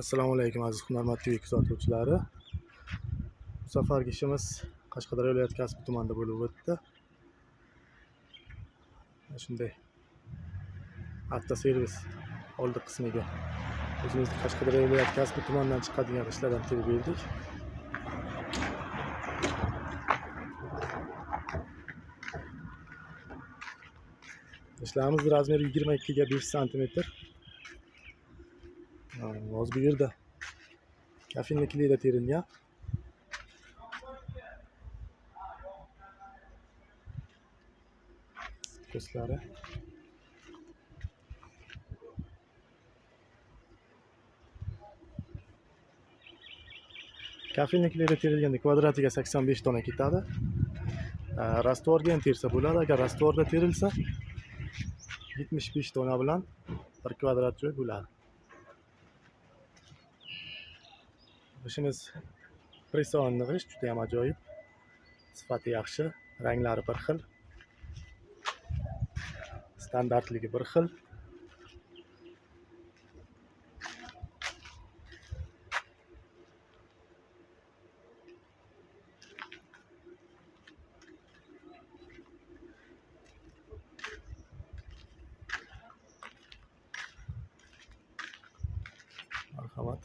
Assalomu alaykum aziz hunarmand TV kuzatuvchilari. Bu safargi ishimiz Qashqadaryo viloyati Kasbi tumanida bo'lib o'tdi. Shunday avtoservis oldi qismiga o'zimizning Qashqadaryo viloyati Kasbi tumanidan chiqadigan ishlardan terib berdik. Ishlarimiz razmeri 22 ga 5 sm. Hozir bu yerda kafinliklarda terilgan. Ko'slari kafinliklarda terilganda kvadratiga 85 dona ketadi. Rastvorga ham tersa bo'ladi. Agar rastvorda terilsa 75 dona bilan 1 kvadrat joy bo'ladi. Ishimiz pressovanli ish, juda ham ajoyib. Sifati yaxshi, ranglari bir xil. Standartligi bir xil. Marhamat.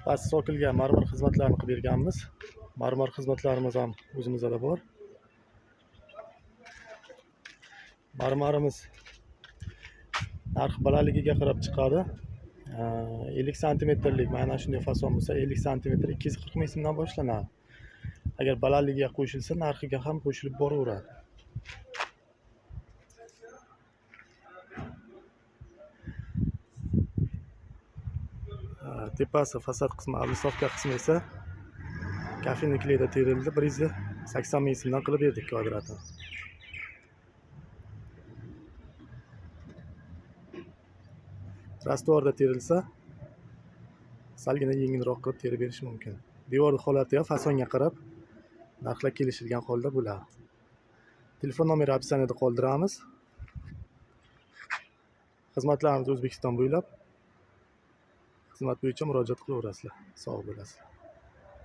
Past sokilga marmar xizmatlarini qilib berganmiz. Marmar xizmatlarimiz ham o'zimizda bor. Marmarimiz narxi balandligiga qarab chiqadi. 50 santimetrlik mana shunday fason bo'lsa 50 santimetr 240 ming so'mdan boshlanadi. Agar balandligiga qo'shilsa, narxiga ham qo'shilib boraveradi. Tepasi fasad qismi, oblisovka qismi esa kafinliklarda terildi. 180 ming so'mdan qilib berdik kvadratini. Rastvorda terilsa, salgina yengilroq qilib terib berish mumkin. Devorning holati ham fasonga qarab narxlar kelishilgan holda bo'ladi. Telefon nomeri opsiyasida qoldiramiz. Xizmatlarimiz O'zbekiston bo'ylab. Xizmat bo'yicha murojaat qilaverasizlar. Sog' bo'lasizlar.